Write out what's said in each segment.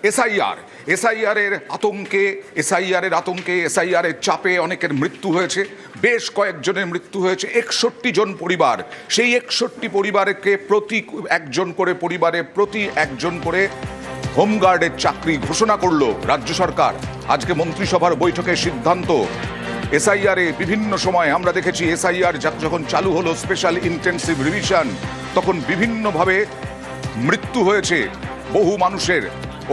এসআইআরের আতঙ্কে এসআইআরের চাপে অনেকের মৃত্যু হয়েছে, বেশ কয়েকজনের মৃত্যু হয়েছে। 61 জন পরিবার, সেই 61 পরিবারকে প্রতি একজন করে হোমগার্ডের চাকরি ঘোষণা করলো রাজ্য সরকার। আজকে মন্ত্রিসভার বৈঠকে সিদ্ধান্ত। এসআইআরে বিভিন্ন সময় আমরা দেখেছি, এসআইআর যখন চালু হলো, স্পেশাল ইন্টেন্সিভ রিভিশন, তখন বিভিন্নভাবে মৃত্যু হয়েছে বহু মানুষের।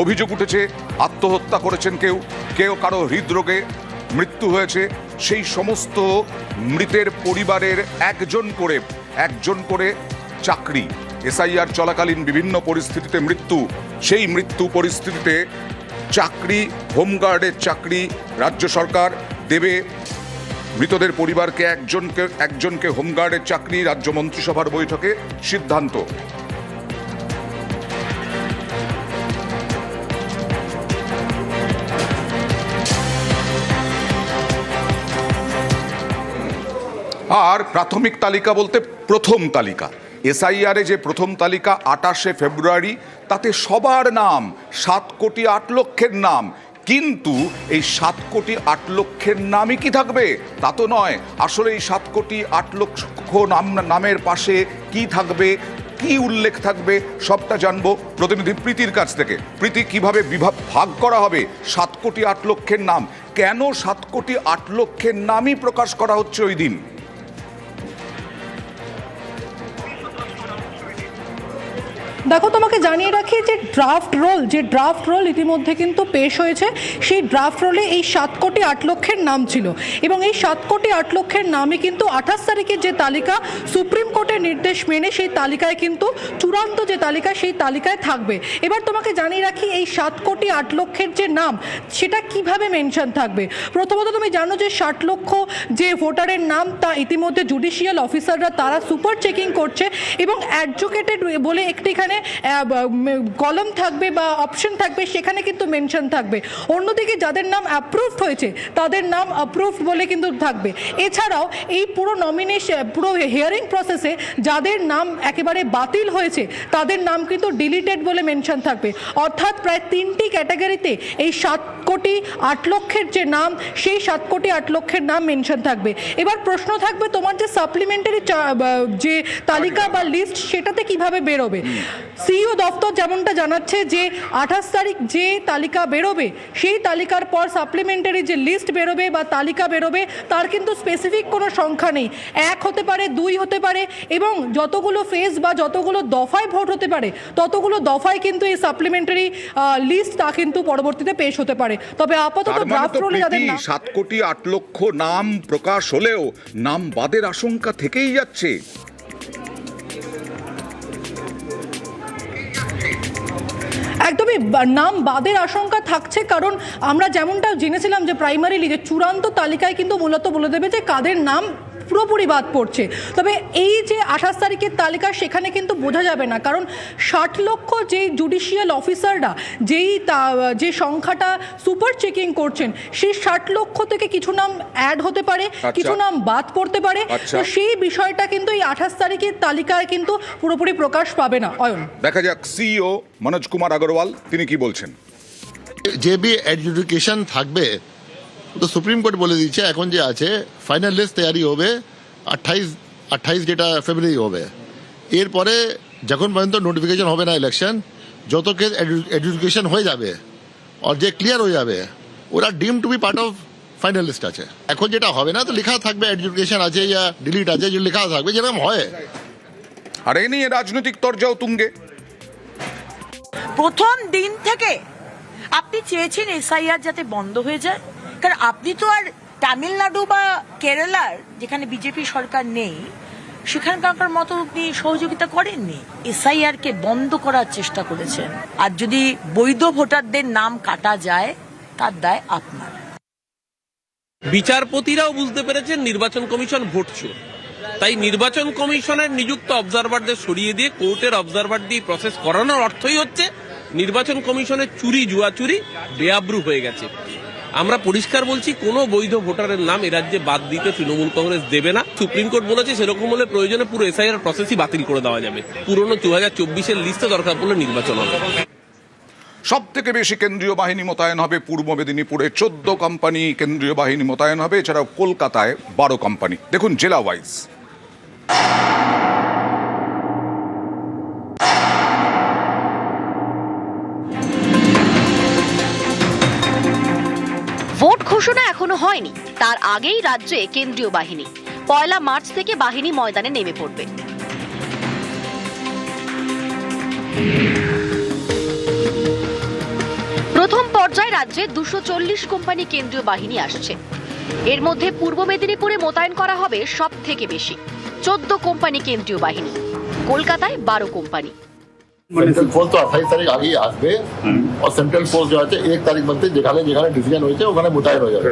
অভিযোগ উঠেছে আত্মহত্যা করেছেন কেউ কারো হৃদরোগে মৃত্যু হয়েছে। সেই সমস্ত মৃতের পরিবারের একজন করে চাকরি। এসআইআর চলাকালীন বিভিন্ন পরিস্থিতিতে সেই মৃত্যু পরিস্থিতিতে চাকরি, হোমগার্ডের চাকরি রাজ্য সরকার দেবে মৃতদের পরিবারকে। একজনকে হোমগার্ডের চাকরি, রাজ্য মন্ত্রিসভার বৈঠকে সিদ্ধান্ত। আর প্রাথমিক তালিকা বলতে প্রথম তালিকা, এসআইআরে যে প্রথম তালিকা 28শে ফেব্রুয়ারি, তাতে সবার নাম 7 কোটি 8 লক্ষের নাম। কিন্তু এই 7 কোটি 8 লক্ষের নামই কি থাকবে? তা তো নয়। আসলে এই 7 কোটি 8 লক্ষ নামের পাশে কি থাকবে, কি উল্লেখ থাকবে, সবটা জানবো প্রতিনিধি প্রীতির কাছ থেকে। প্রীতি, কিভাবে ভাগ করা হবে 7 কোটি 8 লক্ষের নাম? কেন 7 কোটি 8 লক্ষের নামই প্রকাশ করা হচ্ছে ওই দিন? দেখো, তোমাকে জানিয়ে রাখি যে ড্রাফট রোল ইতিমধ্যে কিন্তু পেশ হয়েছে। সেই ড্রাফট রোলে এই 7 কোটি 8 লক্ষের নাম ছিল, এবং এই 7 কোটি 8 লক্ষের নামই কিন্তু 28 তারিখের যে তালিকা, সুপ্রিম কোর্টের নির্দেশ মেনে সেই তালিকায় কিন্তু চূড়ান্ত যে তালিকা, সেই তালিকায় থাকবে। এবার তোমাকে জানিয়ে রাখি এই 7 কোটি 8 লক্ষের যে নাম, সেটা কিভাবে মেনশন থাকবে। প্রথমত তুমি জানো যে 60 লক্ষ যে ভোটারের নাম, তা ইতিমধ্যে জুডিশিয়াল অফিসাররা তারা সুপার চেকিং করছে, এবং অ্যাডভোকেটেড বলে একটিখানে কলম থাকবে বা অপশন থাকবে, সেখানে কিন্তু মেনশন থাকবে। অন্যদিকে যাদের নাম অ্যাপ্রুভড হয়েছে তাদের নাম অ্যাপ্রুভড বলে কিন্তু থাকবে। এছাড়াও এই পুরো পুরো হিয়ারিং প্রসেসে যাদের নাম একেবারে বাতিল হয়েছে তাদের নাম কিন্তু ডিলিটেড বলে মেনশন থাকবে। অর্থাৎ প্রায় 3টি ক্যাটাগরিতে এই 7 কোটি 8 লক্ষের যে নাম, সেই 7 কোটি 8 লক্ষের নাম মেনশন থাকবে। এবার প্রশ্ন থাকবে, তোমার যে সাপ্লিমেন্টারি যে তালিকা বা লিস্ট, সেটাতে কিভাবে বেরোবে? সিইও দপ্তর যেমনটা জানাচ্ছে যে 28 তারিখ যে তালিকা বেরোবে, সেই তালিকার পর সাপ্লিমেন্টারি যে লিস্ট বেরোবে বা তালিকা বেরোবে, তার কিন্তু স্পেসিফিক কোনো সংখ্যা নেই। 1 হতে পারে, 2 হতে পারে, এবং যতগুলো ফেজ বা যতগুলো দফায় ভোট হতে পারে, ততগুলো দফায় কিন্তু এই সাপ্লিমেন্টারি লিস্ট তা কিন্তু পরবর্তীতে পেশ হতে পারে। তবে আপাতত ড্রাফট রোলে যাদের নাম 7 কোটি 8 লক্ষ নাম প্রকাশ হলেও নাম বাদের আশঙ্কা থেকেই যাচ্ছে। একদমই নাম বাদের আশঙ্কা থাকছে, কারণ আমরা যেমনটা জেনেছিলাম যে প্রাইমারিলি যে চূড়ান্ত তালিকায় কিন্তু মূলত বলে দেবে যে কাদের নাম পুরোপুরি বাদ পড়ছে। তবে এই যে 28 তারিখের তালিকা, সেখানে কিন্তু বোঝা যাবে না, কারণ 60 লক্ষ যে জুডিশিয়াল অফিসাররা যে সংখ্যাটা সুপার চেকিং করছেন, সেই 60 লক্ষ থেকে কিছু নাম অ্যাড হতে পারে, কিছু নাম বাদ পড়তে পারে। তো সেই বিষয়টা কিন্তু এই 28 তারিখের তালিকায় কিন্তু পুরোপুরি প্রকাশ পাবে না। অয়ন, দেখা যাক সিইও মনোজ কুমার আগরওয়াল তিনি কি বলছেন। যে বি এডজুডিকেশন থাকবে, তো সুপ্রিম কোর্ট বলে দিচ্ছে এখন যে আছে ফাইনাল লিস্ট তৈরি হবে 28 যেটা ফেব্রুয়ারি হবে। এরপরে যখন পর্যন্ত নোটিফিকেশন হবে না ইলেকশন, যত কেস এডজুডিকেশন হয়ে যাবে আর যে ক্লিয়ার হয়ে যাবে, ওরা deemed to be part of final list আছে। এখন যেটা হবে না, তো লেখা থাকবে এডজুডিকেশন আছে ইয়া ডিলিট আছে, যে লেখা থাকবে যেরকম হয়। আর এই নিয়ে রাজনৈতিক তরজাও তুঙ্গে। প্রথম দিন থেকে আপনি চেয়েছেন এসআইআর যাতে বন্ধ হয়ে যায়, কারণ আপনি তো আর তামিলনাড়ু বা কেরালার, যেখানে বিজেপি সরকার নেই, সেখানকার মতো আপনি সহযোগিতা করেননি। এসআইআর কে বন্ধ করার চেষ্টা করেছেন, আর যদি বৈধ ভোটারদের নাম কাটা যায়, তার দায় আপনার। বিচারপতিরাও বুঝতে পেরেছেন নির্বাচন কমিশন ভোট চোর, তাই নির্বাচন কমিশনের নিযুক্ত অবজারভারদের সরিয়ে দিয়ে কোর্টের অবজারভার দিয়ে প্রসেস করানোর অর্থই হচ্ছে নির্বাচন কমিশনের জুয়া চুরি বেআব্রু হয়ে গেছে। আমরা পরিষ্কার বলছি, কোনো বৈধ ভোটারের নাম এ রাজ্যে বাদ দিতে তৃণমূল কংগ্রেস দেবে না। সুপ্রিম কোর্ট বলেছে সেরকম হলে প্রয়োজনে পুরো এসআইআর প্রসেসই বাতিল করে দেওয়া যাবে। পুরনো 2024-এর লিস্টে দরকার পড়লে নির্বাচন হবে। সব থেকে বেশি কেন্দ্রীয় বাহিনী মোতায়েন হবে পূর্ব মেদিনীপুরে 14 কোম্পানি কেন্দ্রীয় বাহিনী মোতায়েন হবে, এছাড়াও কলকাতায় 12 কোম্পানি। দেখুন জেলা ওয়াইজ। ভোট ঘোষণা এখনো হয়নি, তার আগেই রাজ্যে কেন্দ্রীয় বাহিনী। 1 মার্চ থেকে বাহিনী ময়দানে নেমে পড়বে। প্রথম পর্যায়ে রাজ্যে 240 কোম্পানি কেন্দ্রীয় বাহিনী আসছে। এর মধ্যে পূর্ব মেদিনীপুরে মোতায়েন করা হবে সব থেকে বেশি, 14 কোম্পানি কেন্দ্রীয় বাহিনী। কলকাতায় 12 কোম্পানি। সেন্ট্রাল ফোর্স তো 28 তারিখ আগেই আসবে, আর সেন্ট্রাল ফোর্স जो আছে 1 তারিখ মধ্যে যেখানে যেখানে ডিসিশন হয়েছে ওখানে মোতায়েন হয়ে যাবে।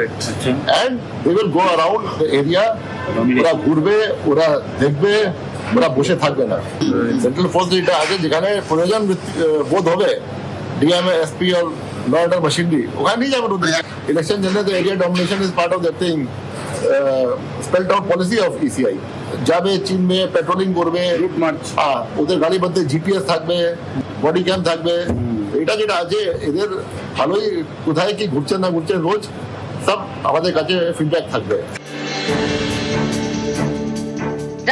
And they will go around the area, ওরা ঘুরবে, ওরা দেখবে, ওরা বসে থাকবে না। সেন্ট্রাল ফোর্স যেটা আছে যেখানে প্রয়োজন বোধ হবে ডিএমএ এসপি আর ল অর্ডার মেশিনারি ওখানে নিয়ে যাবেন। ইলেকশন জন্য তো area domination is part of that thing spelled out policy of ECI. যাবে, চিনবে, পেট্রোলিং করবে, ওদের গাড়ির মধ্যে জিপিএস থাকবে, বডি ক্যাম থাকবে। এটা যেটা আছে এদের ভালোই কোথায় কি ঘুরছে না ঘুরছে রোজ সব আমাদের কাছে ফিডব্যাক থাকবে।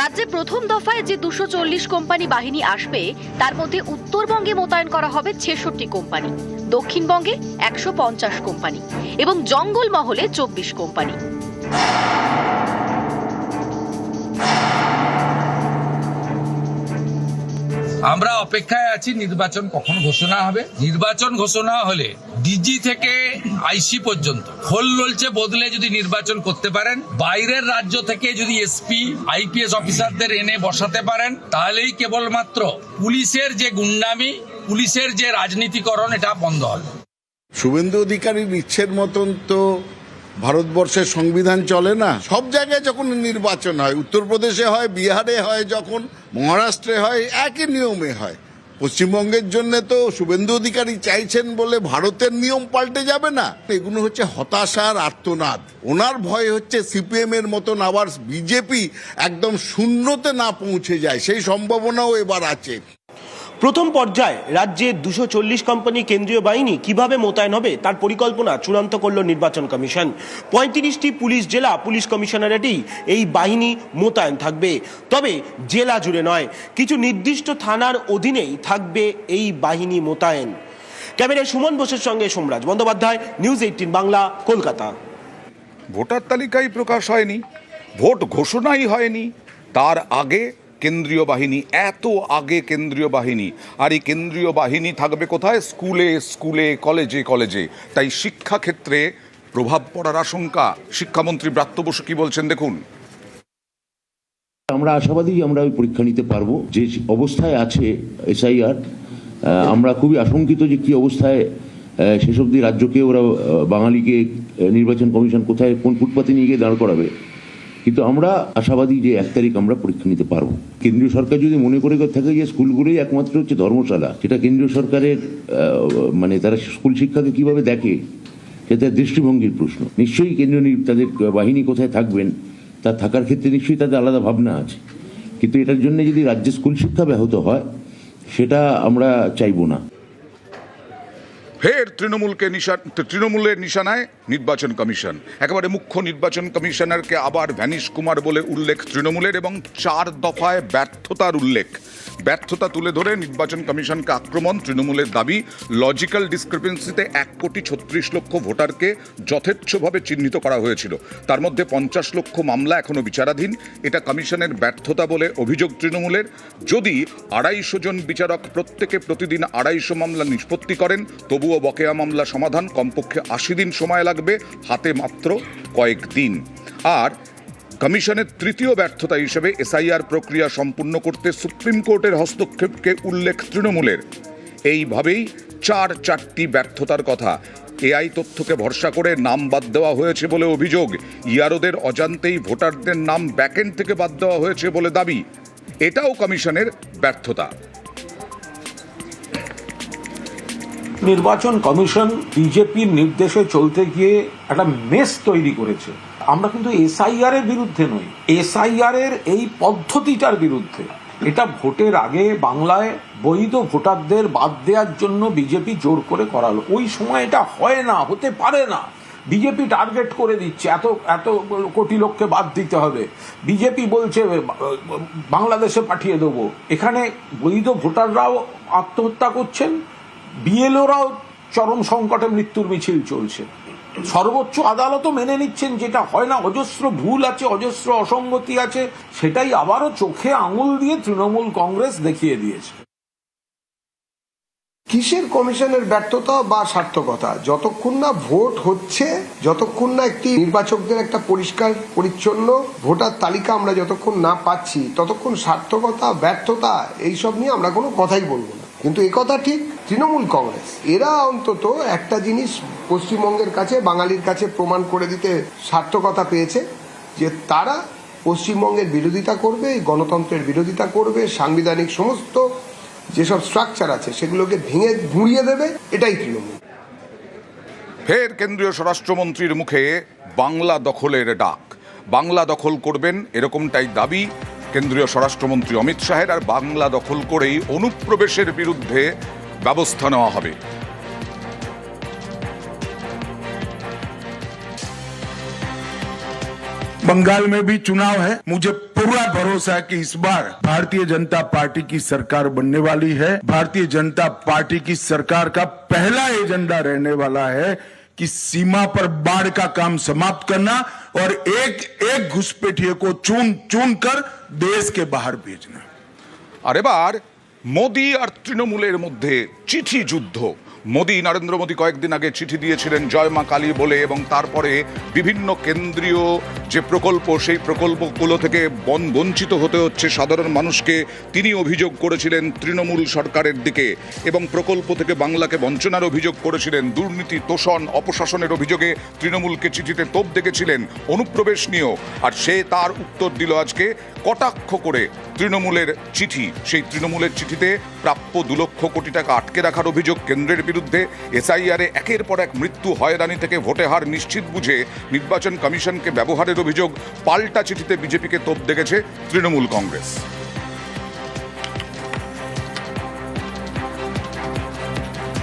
রাজ্যে প্রথম দফায় যে 240 কোম্পানি বাহিনী আসবে তার মধ্যে উত্তরবঙ্গে মোতায়েন করা হবে 66 কোম্পানি, দক্ষিণবঙ্গে 150 কোম্পানি এবং জঙ্গলমহলে 24 কোম্পানি। আমরা অপেক্ষায় আছি নির্বাচন কখন ঘোষণা হবে। নির্বাচন ঘোষণা হলে ডিজি থেকে আইসি পর্যন্ত খোল নলচে বদলে যদি নির্বাচন করতে পারেন, বাইরের রাজ্য থেকে যদি এসপি আইপিএস অফিসারদের এনে বসাতে পারেন, তাহলেই কেবলমাত্র পুলিশের যে গুন্ডামি, পুলিশের যে রাজনীতিকরণ এটা বন্ধ হবে। শুভেন্দু অধিকারীর ইচ্ছের মতন তো ভারতবর্ষের সংবিধান চলে না। সব জায়গায় যখন নির্বাচন হয়, উত্তরপ্রদেশে হয়, বিহারে হয়, যখন মহারাষ্ট্রে হয়, একই নিয়মে হয়। পশ্চিমবঙ্গের জন্য তো শুভেন্দু অধিকারী চাইছেন বলে ভারতের নিয়ম পাল্টে যাবে না। এগুলো হচ্ছে হতাশার আর্তনাদ। ওনার ভয় হচ্ছে সিপিএম এর মতন আবার বিজেপি একদম শূন্যতে না পৌঁছে যায়, সেই সম্ভাবনাও এবার আছে। প্রথম পর্যায়ে রাজ্যে 240 কোম্পানি কেন্দ্রীয় বাহিনী কিভাবে মোতায়েন হবে তার পরিকল্পনা চূড়ান্ত করল নির্বাচন কমিশন। 35টি পুলিশ জেলা পুলিশ কমিশনারেটেই এই বাহিনী মোতায়েন থাকবে। তবে জেলা জুড়ে নয়, কিছু নির্দিষ্ট থানার অধীনেই থাকবে এই বাহিনী মোতায়েন। ক্যামেরায় সুমন বোসের সঙ্গে সোমরাজ বন্দ্যোপাধ্যায়, নিউজ 18 বাংলা, কলকাতা। ভোটার তালিকায় প্রকাশ হয়নি, ভোট ঘোষণাই হয়নি, তার আগে কেন্দ্রীয় বাহিনী, এত আগে কেন্দ্রীয় বাহিনী। আর এই কেন্দ্রীয় বাহিনী থাকবে কোথায়? স্কুলে স্কুলে, কলেজে কলেজে। তাই শিক্ষাক্ষেত্রে প্রভাব পড়ার আশঙ্কা। শিক্ষামন্ত্রী ব্রাত্য বসু কি বলছেন দেখুন। আমরা আশাবাদী আমরা ওই পরীক্ষা নিতে পারবো। যে অবস্থায় আছে এসআইআর, আমরা খুবই আশঙ্কিত যে কি অবস্থায় শেষ অবধি রাজ্যকে ওরা বাঙালিকে নির্বাচন কমিশন কোথায় কোন ফুটপাতে নিয়ে গিয়ে দাঁড় করাবে। কিন্তু আমরা আশাবাদী যে 1 তারিখ আমরা পরীক্ষা নিতে পারবো। কেন্দ্রীয় সরকার যদি মনে করে থাকে যে স্কুলগুলোই একমাত্র হচ্ছে ধর্মশালা, সেটা কেন্দ্রীয় সরকারের মানে তারা স্কুল শিক্ষাকে কিভাবে দেখে সেটা দৃষ্টিভঙ্গির প্রশ্ন। নিশ্চয়ই কেন্দ্রীয় তাদের বাহিনী কোথায় থাকবেন তা থাকার ক্ষেত্রে নিশ্চয়ই তাদের আলাদা ভাবনা আছে, কিন্তু এটার জন্য যদি রাজ্যে স্কুল শিক্ষা ব্যাহত হয় সেটা আমরা চাইবো না। ফের তৃণমূলের নিশানায় নির্বাচন কমিশন। একেবারে মুখ্য নির্বাচন কমিশনারকে আবার ভ্যানিশ কুমার বলে উল্লেখ তৃণমূলের, এবং 4 দফায় ব্যর্থতার উল্লেখ। ব্যর্থতা তুলে ধরে নির্বাচন কমিশনকে আক্রমণ। তৃণমূলের দাবি, লজিক্যাল ডিসক্রিপেন্সিতে 1,36,00,000 ভোটারকে যথেচ্ছভাবে চিহ্নিত করা হয়েছিল, তার মধ্যে 50 লক্ষ মামলা এখনো বিচারাধীন। এটা কমিশনের ব্যর্থতা বলে অভিযোগ তৃণমূলের। যদি 250 জন বিচারক প্রত্যেকে প্রতিদিন 250 মামলা নিষ্পত্তি করেন, তবুও বকেয়া মামলা সমাধান কমপক্ষে 80 দিন সময় লাগবে, হাতে মাত্র কয়েকদিন। আর কমিশনের তৃতীয় ব্যর্থতা হিসেবে এসআইআর প্রক্রিয়া সম্পূর্ণ করতে সুপ্রিম কোর্টের হস্তক্ষেপকে উল্লেখ তৃণমূলের। এইভাবেই 4টি ব্যর্থতার কথা। এআই তথ্যকে ভরসা করে নাম বাদ দেওয়া হয়েছে বলে অভিযোগ। ইয়ারোদের অজান্তেই ভোটারদের নাম ব্যাকএন্ড থেকে বাদ দেওয়া হয়েছে বলে দাবি। এটাও কমিশনের ব্যর্থতা। নির্বাচন কমিশন বিজেপির নির্দেশে চলতে গিয়ে একটা মেস তৈরি করেছে। আমরা কিন্তু এসআইআর এর বিরুদ্ধে নই, এসআইআর এর এই পদ্ধতিটার বিরুদ্ধে। এটা ভোটের আগে বাংলায় বৈধ ভোটারদের বাদ দেওয়ার জন্য বিজেপি জোর করে করালো। ওই সময় এটা হয় না, হতে পারে না। বিজেপি টার্গেট করে দিচ্ছে এত এত কোটি লোককে বাদ দিতে হবে। বিজেপি বলছে বাংলাদেশে পাঠিয়ে দেবো। এখানে বৈধ ভোটাররাও আত্মহত্যা করছেন, বিএলওরাও চরম সংকটে মৃত্যুর মিছিল চলছে। সর্বোচ্চ আদালতও মেনে নিচ্ছেন যেটা হয় না, অজস্র ভুল আছে, অজস্র অসঙ্গতি আছে। সেটাই আবারও চোখে আঙুল দিয়ে তৃণমূল কংগ্রেস দেখিয়ে দিয়েছে। কিসের কমিশনের ব্যর্থতা বা সার্থকতা? যতক্ষণ না ভোট হচ্ছে, যতক্ষণ না একটি নির্বাচকদের একটা পরিষ্কার পরিচ্ছন্ন ভোটার তালিকা আমরা যতক্ষণ না পাচ্ছি, ততক্ষণ সার্থকতা ব্যর্থতা এইসব নিয়ে আমরা কোনো কথাই বলবো না। কিন্তু একথা ঠিক, তৃণমূল কংগ্রেস এরা অন্তত একটা জিনিস পশ্চিমবঙ্গের কাছে, বাঙালির কাছে প্রমাণ করে দিতে সার্থকতা পেয়েছে যে তারা পশ্চিমবঙ্গের বিরোধিতা করবে, গণতন্ত্রের বিরোধিতা করবে, সাংবিধানিক সমস্ত যেসব স্ট্রাকচার আছে সেগুলোকে ভেঙে গুঁড়িয়ে দেবে। এটাই তৃণমূল। ফের কেন্দ্রীয় স্বরাষ্ট্রমন্ত্রীর মুখে বাংলা দখলের ডাক। বাংলা দখল করবেন এরকমটাই দাবি কেন্দ্রীয় স্বরাষ্ট্রমন্ত্রী অমিত শাহের। আর বাংলা দখল করেই অনুপ্রবেশের বিরুদ্ধে ব্যবস্থা নেওয়া হবে। बंगाल में भी चुनाव है। मुझे पूरा भरोसा है कि इस बार भारतीय जनता पार्टी की सरकार बनने वाली है। भारतीय जनता पार्टी की सरकार का पहला एजेंडा रहने वाला है कि सीमा पर बाढ़ का काम समाप्त करना और एक एक घुसपैठिए को चुन चुन कर देश के बाहर भेजना। আর এবার মোদি আর তৃণমূলের মধ্যে চিঠি যুদ্ধ। মোদি, নরেন্দ্র মোদি কয়েকদিন আগে চিঠি দিয়েছিলেন জয় মা কালী বলে, এবং তারপরে বিভিন্ন কেন্দ্রীয় যে প্রকল্প, সেই প্রকল্পগুলো থেকে বঞ্চিত হতে হচ্ছে সাধারণ মানুষকে। তিনি অভিযোগ করেছিলেন তৃণমূল সরকারের দিকে, এবং প্রকল্প থেকে বাংলাকে বঞ্চনার অভিযোগ করেছিলেন। দুর্নীতি, তোষণ, অপশাসনের অভিযোগে তৃণমূলকে চিঠিতে তোপ দেখেছিলেন অনুপ্রবেশ নিয়েও। আর সে তার উত্তর দিল আজকে কটাক্ষ করে তৃণমূলের চিঠি। সেই তৃণমূলের চিঠিতে প্রাপ্য 2 লক্ষ কোটি টাকা আটকে রাখার অভিযোগ কেন্দ্রের বিরুদ্ধে। এসআইআরে একের পর এক মৃত্যু, হয়রানি থেকে ভোটে হার নিশ্চিত বুঝে নির্বাচন কমিশনকে ব্যবহারের অভিযোগ। পাল্টা চিঠিতে বিজেপিকে তোপ দেখেছে তৃণমূল কংগ্রেস।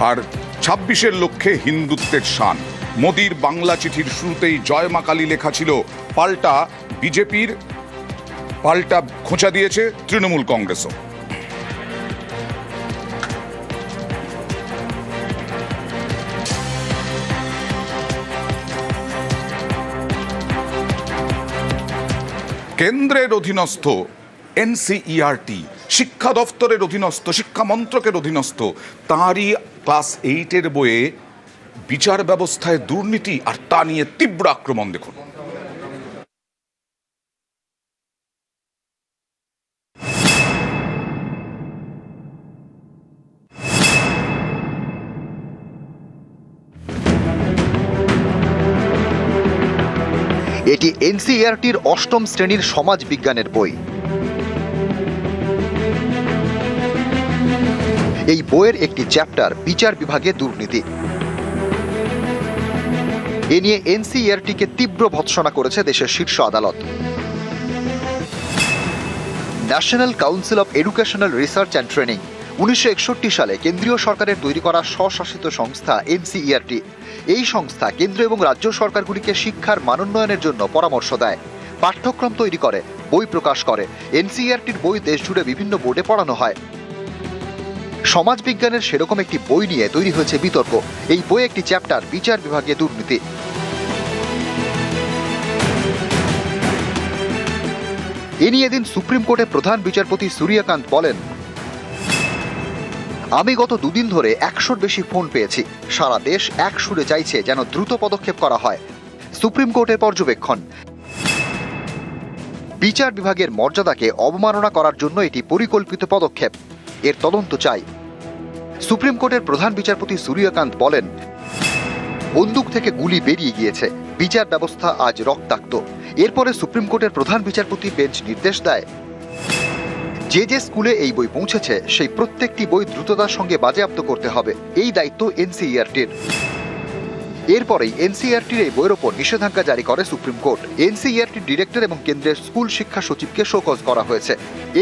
আর 26-এর লক্ষ্যে হিন্দুত্বের শান। মোদির বাংলা চিঠির শুরুতেই জয় মা কালী লেখা ছিল। পাল্টা বিজেপির পাল্টা খোঁচা দিয়েছে তৃণমূল কংগ্রেসও। কেন্দ্রের অধীনস্থ এনসিইআরটি, শিক্ষা দপ্তরের অধীনস্থ, শিক্ষা মন্ত্রকের অধীনস্থ, তাঁরই ক্লাস 8-এর বইয়ে বিচার ব্যবস্থায় দুর্নীতি, আর তা নিয়ে তীব্র আক্রমণ। দেখুন, এটি এনসিইআরটির 8ম শ্রেণীর সমাজ বিজ্ঞানের বই। এই বইয়ের একটি চ্যাপ্টার বিচার বিভাগে দুর্নীতি। এ নিয়ে এনসিইআরটিকে তীব্র ভৎসনা করেছে দেশের শীর্ষ আদালত। National council of educational research and training 1961 সালে কেন্দ্রীয় সরকারের তৈরি করা স্বশাসিত সংস্থা এনসিইআরটি। এই সংস্থা কেন্দ্র এবং রাজ্য সরকারগুলিকে শিক্ষার মানোন্নয়নের জন্য পরামর্শ দেয়, পাঠ্যক্রম তৈরি করে, বই প্রকাশ করে। এনসিইআরটির বই দেশজুড়ে বিভিন্ন বোর্ডে পড়ানো হয়। সমাজ বিজ্ঞানের সেরকম একটি বই নিয়ে তৈরি হয়েছে বিতর্ক। এই বই একটি চ্যাপ্টার বিচার বিভাগে দুর্নীতি। এ নিয়ে এদিন সুপ্রিম কোর্টে প্রধান বিচারপতি সূর্যকান্ত বলেন, আমি গত 2 দিন ধরে 100-র বেশি ফোন পেয়েছি। সারা দেশ এক সুরে চাইছে যেন দ্রুত পদক্ষেপ করা হয়। সুপ্রিম কোর্টের পর্যবেক্ষণ, বিচার বিভাগের মর্যাদাকে অবমাননা করার জন্য এটি পরিকল্পিত পদক্ষেপ। এর তদন্ত চাই। সুপ্রিম কোর্টের প্রধান বিচারপতি সূর্যকান্ত বলেন, বন্দুক থেকে গুলি বেরিয়ে গিয়েছে, বিচার ব্যবস্থা আজ রক্তাক্ত। এরপরে সুপ্রিম কোর্টের প্রধান বিচারপতি বেঞ্চ নির্দেশ দেয়, যে যে স্কুলে এই বই পৌঁছেছে সেই প্রত্যেকটি বই দ্রুততার সঙ্গে বাজেয়াপ্ত করতে হবে। এই দায়িত্ব এনসিইআরটির। এরপরেই এনসিইআরটির এই বইয়ের ওপর নিষেধাজ্ঞা জারি করে সুপ্রিম কোর্ট। এনসিইআরটির ডিরেক্টর এবং কেন্দ্রের স্কুল শিক্ষা সচিবকে শোকজ করা হয়েছে।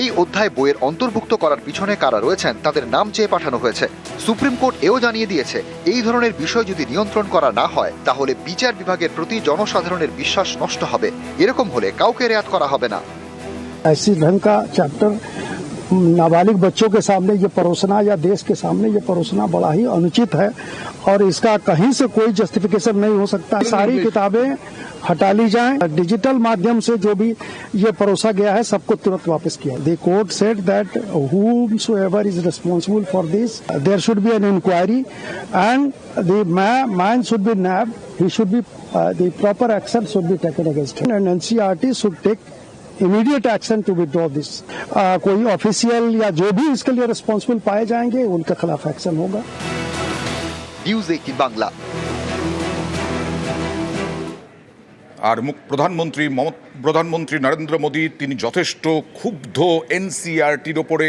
এই অধ্যায় বইয়ের অন্তর্ভুক্ত করার পিছনে কারা রয়েছেন তাদের নাম চেয়ে পাঠানো হয়েছে। সুপ্রিম কোর্ট এও জানিয়ে দিয়েছে, এই ধরনের বিষয় যদি নিয়ন্ত্রণ করা না হয় তাহলে বিচার বিভাগের প্রতি জনসাধারণের বিশ্বাস নষ্ট হবে। এরকম হলে কাউকে রেয়াত করা হবে না। ऐसी ढंग का चैप्टर नाबालिग बच्चों के सामने ये परोसना या देश के सामने ये परोसना बड़ा ही अनुचित है और इसका कहीं से कोई जस्टिफिकेशन नहीं हो सकता। सारी किताबें हटा ली जाएं। डिजिटल माध्यम से जो भी ये परोसा गया है सबको तुरंत वापस किया। The court said that whomsoever is responsible for this there should be an inquiry and the man should be nabbed. He should be the proper action should be taken against him and NCERT should take immediate action to withdraw this. कोई official या जो भी इसके लिए responsible पाए जाएंगे उनके खिलाफ एक्शन होगा। নিউজ 18 বাংলা। আর প্রধানমন্ত্রী নরেন্দ্র মোদী তিনি যথেষ্ট ক্ষুব্ধ এনসিইআরটির ওপরে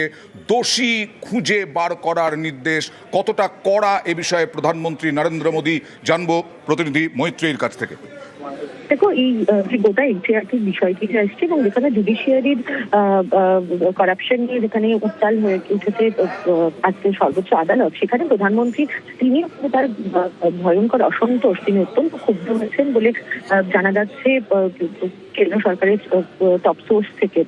দোষী খুঁজে বার করার নির্দেশ কতটা কড়া এ বিষয়ে প্রধানমন্ত্রী নরেন্দ্র মোদী জানবো প্রতিনিধি মৈত্রীর কাছ থেকে। দেখো, এই যে গোটা এনসিইআরটির বিষয়টি আসছে এবং যেখানে জুডিশিয়ারির করাপশন নিয়ে যেখানে উত্তাল হয়ে উঠেছে আজকে সর্বোচ্চ আদালত, সেখানে প্রধানমন্ত্রী তিনি তার ভয়ঙ্কর অসন্তোষ, তিনি অত্যন্ত ক্ষুব্ধ হয়েছেন বলে জানা যাচ্ছে কেন্দ্র সরকারের টপ সোর্স থেকে।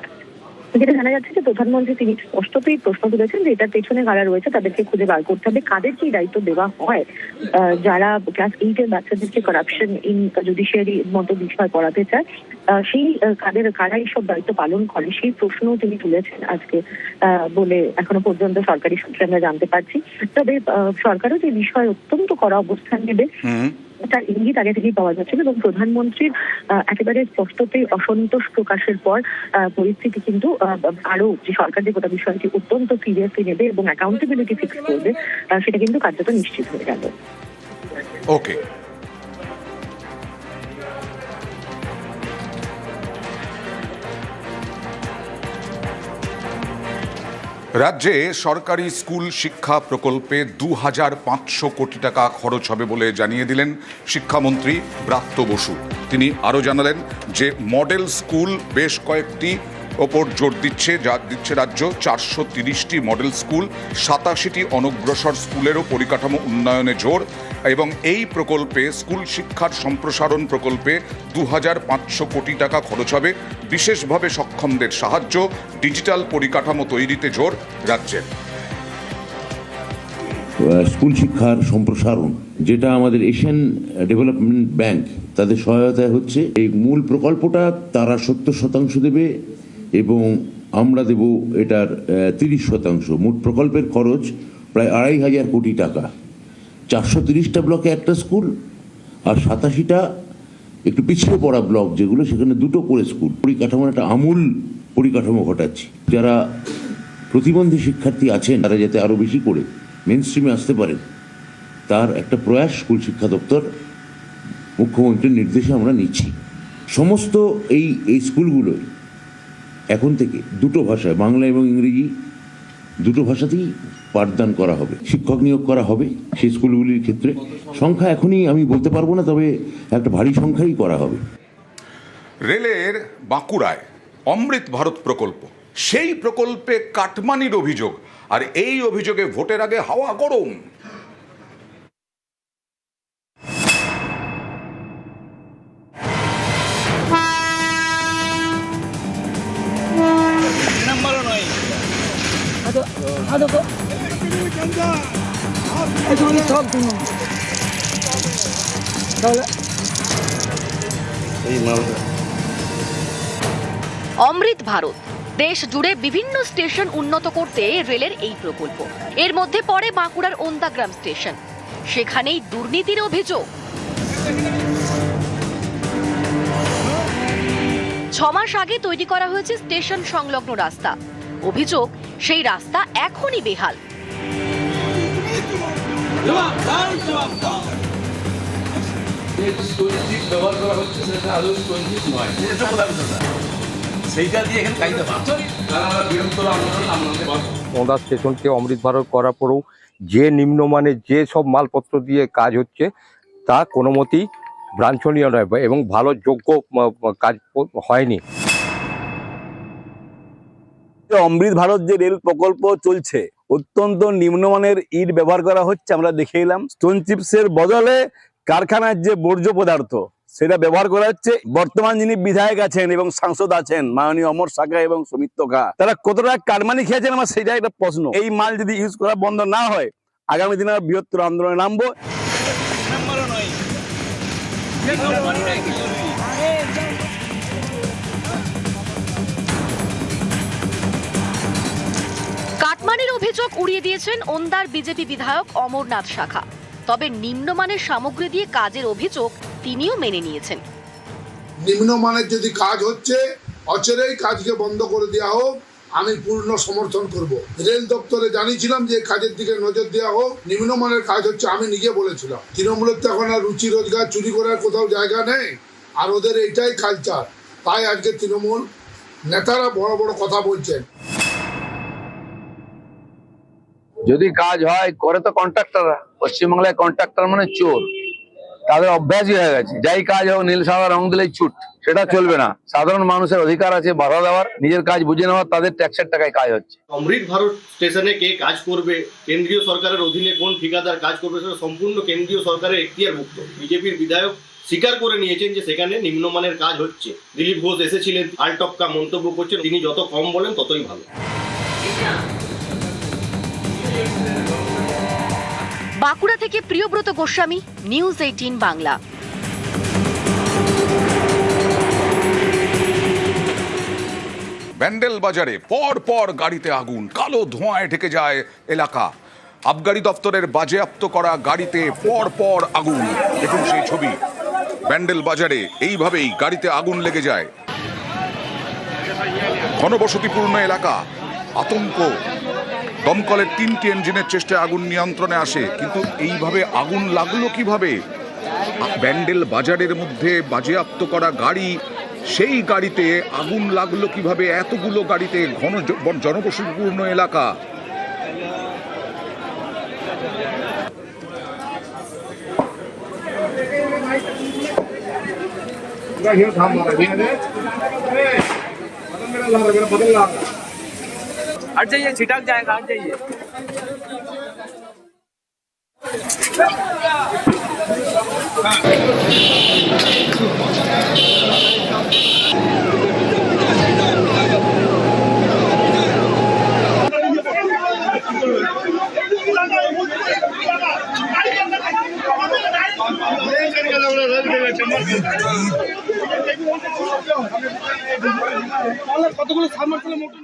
যেটা জানা যাচ্ছে যে প্রধানমন্ত্রী তিনি স্পষ্টতই প্রশ্ন তুলেছেন যে এটার পেছনে কারা রয়েছে তাদেরকে খুঁজে বার করতে হবে। কাদেরকে এই দায়িত্ব দেওয়া হয় যারা ক্লাস 8 এর বাচ্চাদেরকে করাপশন ইন জুডিশিয়ারি মতো বিষয় পড়াতে চায়, সেই কারা এইসব দায়িত্ব পালন করে সেই প্রশ্ন তিনি তুলেছেন আজকে বলে এখনো পর্যন্ত সরকারি সূত্রে আমরা জানতে পারছি। তবে সরকারও যে বিষয়ে অত্যন্ত কড়া অবস্থান নেবে তার ইঙ্গিত আগে থেকেই পাওয়া যাচ্ছিল এবং প্রধানমন্ত্রীর একেবারে স্পষ্টতই অসন্তোষ প্রকাশের পর পরিস্থিতি কিন্তু আরো যে সরকার যে গোটা বিষয়টি অত্যন্ত সিরিয়াসলি নেবে এবং অ্যাকাউন্টেবিলিটি ফিক্স করবে সেটা কিন্তু কার্যত নিশ্চিত হয়ে গেল। ওকে, রাজ্যে সরকারি স্কুল শিক্ষা প্রকল্পে 2500 কোটি টাকা খরচ হবে বলে জানিয়ে দিলেন শিক্ষামন্ত্রী ব্রাত্য বসু। তিনি আরও জানালেন যে মডেল স্কুল বেশ কয়েকটি ওপর জোর দিচ্ছে রাজ্য। 430টি মডেল স্কুল, 87টি অনগ্রসর স্কুলেরও পরিকাঠামো উন্নয়নে জোর এবং এই প্রকল্পে স্কুল শিক্ষার সম্প্রসারণ প্রকল্পে 2500 কোটি টাকা খরচ হবে। বিশেষভাবে সক্ষমদের সাহায্য, ডিজিটাল পরিকাঠামো তৈরিতে জোর রাজ্যের। স্কুল শিক্ষার সম্প্রসারণ, যেটা আমাদের এশিয়ান ডেভেলপমেন্ট ব্যাংক তাদের সহায়তায় হচ্ছে, এই মূল প্রকল্পটা তারা 70% দেবে এবং আমরা দেব এটার 30%। মোট প্রকল্পের খরচ প্রায় 2500 কোটি টাকা। 430টা ব্লকে একটা স্কুল আর 87টা একটু পিছিয়ে পড়া ব্লক যেগুলো, সেখানে 2টো করে স্কুল। পরিকাঠামোর একটা আমূল পরিকাঠামো ঘটাচ্ছি। যারা প্রতিবন্ধী শিক্ষার্থী আছেন তারা যাতে আরও বেশি করে মেন স্ট্রিমে আসতে পারেন তার একটা প্রয়াস স্কুল শিক্ষা দপ্তর মুখ্যমন্ত্রীর নির্দেশে আমরা নিচ্ছি। সমস্ত এই স্কুলগুলোয় এখন থেকে 2টো ভাষায়, বাংলা এবং ইংরেজি 2টো ভাষাতেই পাঠদান করা হবে। শিক্ষক নিয়োগ করা হবে সেই স্কুলগুলির ক্ষেত্রে। সংখ্যা এখনই আমি বলতে পারবো না, তবে একটা ভারী সংখ্যাই করা হবে। রেলের বাঁকুড়ায় অমৃত ভারত প্রকল্প, সেই প্রকল্পে কাটমানির অভিযোগ, আর এই অভিযোগে ভোটের আগে হাওয়া গরম। অমৃত ভারত দেশ জুড়ে বিভিন্ন স্টেশন উন্নত করতে রেলের এই প্রকল্প। এর মধ্যে পড়ে বাঁকুড়ার ওন্দাগ্রাম স্টেশন। সেখানেই দুর্নীতির অভিযোগ। 6 মাস আগে তৈরি করা হয়েছে স্টেশন সংলগ্ন রাস্তা। অভিযোগ, সেই রাস্তা এখনই বেহাল। ওন্দা স্টেশনকে অমৃত ভারত করার পরেও যে নিম্নমানের যে সব মালপত্র দিয়ে কাজ হচ্ছে তা কোনো মতেই বাঞ্ছনীয় নয় এবং ভালো যোগ্য কাজ হয়নি। অমৃত ভারত যে রেল প্রকল্প চলছে, অত্যন্ত নিম্নমানের ইট ব্যবহার করা হচ্ছে। আমরা দেখে এলাম স্টোন চিপসের বদলে কারখানার যে বর্জ্য পদার্থ সেটা ব্যবহার করা হচ্ছে। বর্তমান যিনি বিধায়ক আছেন এবং সাংসদ আছেন মাননীয় অমর সাকা এবং সুমিত্র খা, তারা কতটা কারমানি খেয়েছেন আমার সেটা একটা প্রশ্ন। এই মাল যদি ইউজ করা বন্ধ না হয় আগামী দিনে বৃহত্তর আন্দোলনে নামবো। কাটমানির অভিযোগ উড়িয়ে দিয়েছেন ওন্দার বিজেপি বিধায়ক অমরনাথ শাখা। তবে নিম্নমানের সামগ্রী দিয়ে কাজের অভিযোগ তিনিও মেনে নিয়েছেন। নিম্নমানের যদি কাজ হচ্ছে অচেরেই কাজকে বন্ধ করে দেওয়া হোক, আমি পূর্ণ সমর্থন করব। রেল দপ্তরে জানিয়েছিলাম যে কাজের দিকে নজর দেওয়া হোক। নিম্নমানের কাজ হচ্ছে, আমি নিজে বলেছিলাম। তৃণমূলের তো এখন আর রুচি রোজগার চুরি করার কোথাও জায়গা নেই, আর ওদের এইটাই কালচার। তাই আজকে তৃণমূল নেতারা বড় বড় কথা বলছেন। যদি কাজ হয় করে তো কন্ট্রাক্টররা। পশ্চিমবাংলায় কন্ট্রাক্টর মানে চোর, তাদের অভ্যাসই হয়ে গেছে। যাই কাজ হোক নীল সাদা রং দিলেই ছুট, সেটা চলবে না। সাধারণ মানুষের অধিকার আছে বাধা দেওয়ার, নিজের কাজ বুঝে নেওয়ার। তাদের ট্যাক্সের টাকায় কাজ হচ্ছে। অমৃত ভারত স্টেশনে কে কাজ করবে, কেন্দ্রীয় সরকারের অধীনে কোন ঠিকাদার কাজ করবে, সেটা সম্পূর্ণ কেন্দ্রীয় সরকারের এখতিয়ারভুক্ত। বিজেপির বিধায়ক স্বীকার করে নিয়েছেন যে সেখানে নিম্নমানের কাজ হচ্ছে। দিলীপ ঘোষ এসেছিলেন, আলটপকা মন্তব্য করছেন। তিনি যত কম বলেন ততই ভালো। বাঁকুড়া থেকে প্রিয়ব্রত গোস্বামী, নিউজ 18 বাংলা। ব্যান্ডেল বাজারে পর পর গাড়িতে আগুন, কালো ধোঁয়ায় ঢেকে যায় এলাকা। আবগারি দপ্তরের বাজেয়াপ্ত করা গাড়িতে পর পর আগুন। দেখুন সেই ছবি। ব্যান্ডেল বাজারে এইভাবেই গাড়িতে আগুন লেগে যায়। ঘনবসতিপূর্ণ এলাকা, আতঙ্ক। দমকলের 3টি ইঞ্জিনের চেষ্টায় আগুন নিয়ন্ত্রণে আসে, কিন্তু এইভাবে আগুন লাগলো কিভাবে? ব্যান্ডেল বাজারের মধ্যে বাজেয়াপ্ত করা গাড়ি, সেই গাড়িতে আগুন লাগলো কিভাবে? এতগুলো গাড়িতে, ঘন জনবসতিপূর্ণ এলাকা। हट जाइए, छिटक जाएगा, हट जाइए। কতগুলো সাবমার্সিবল মোটর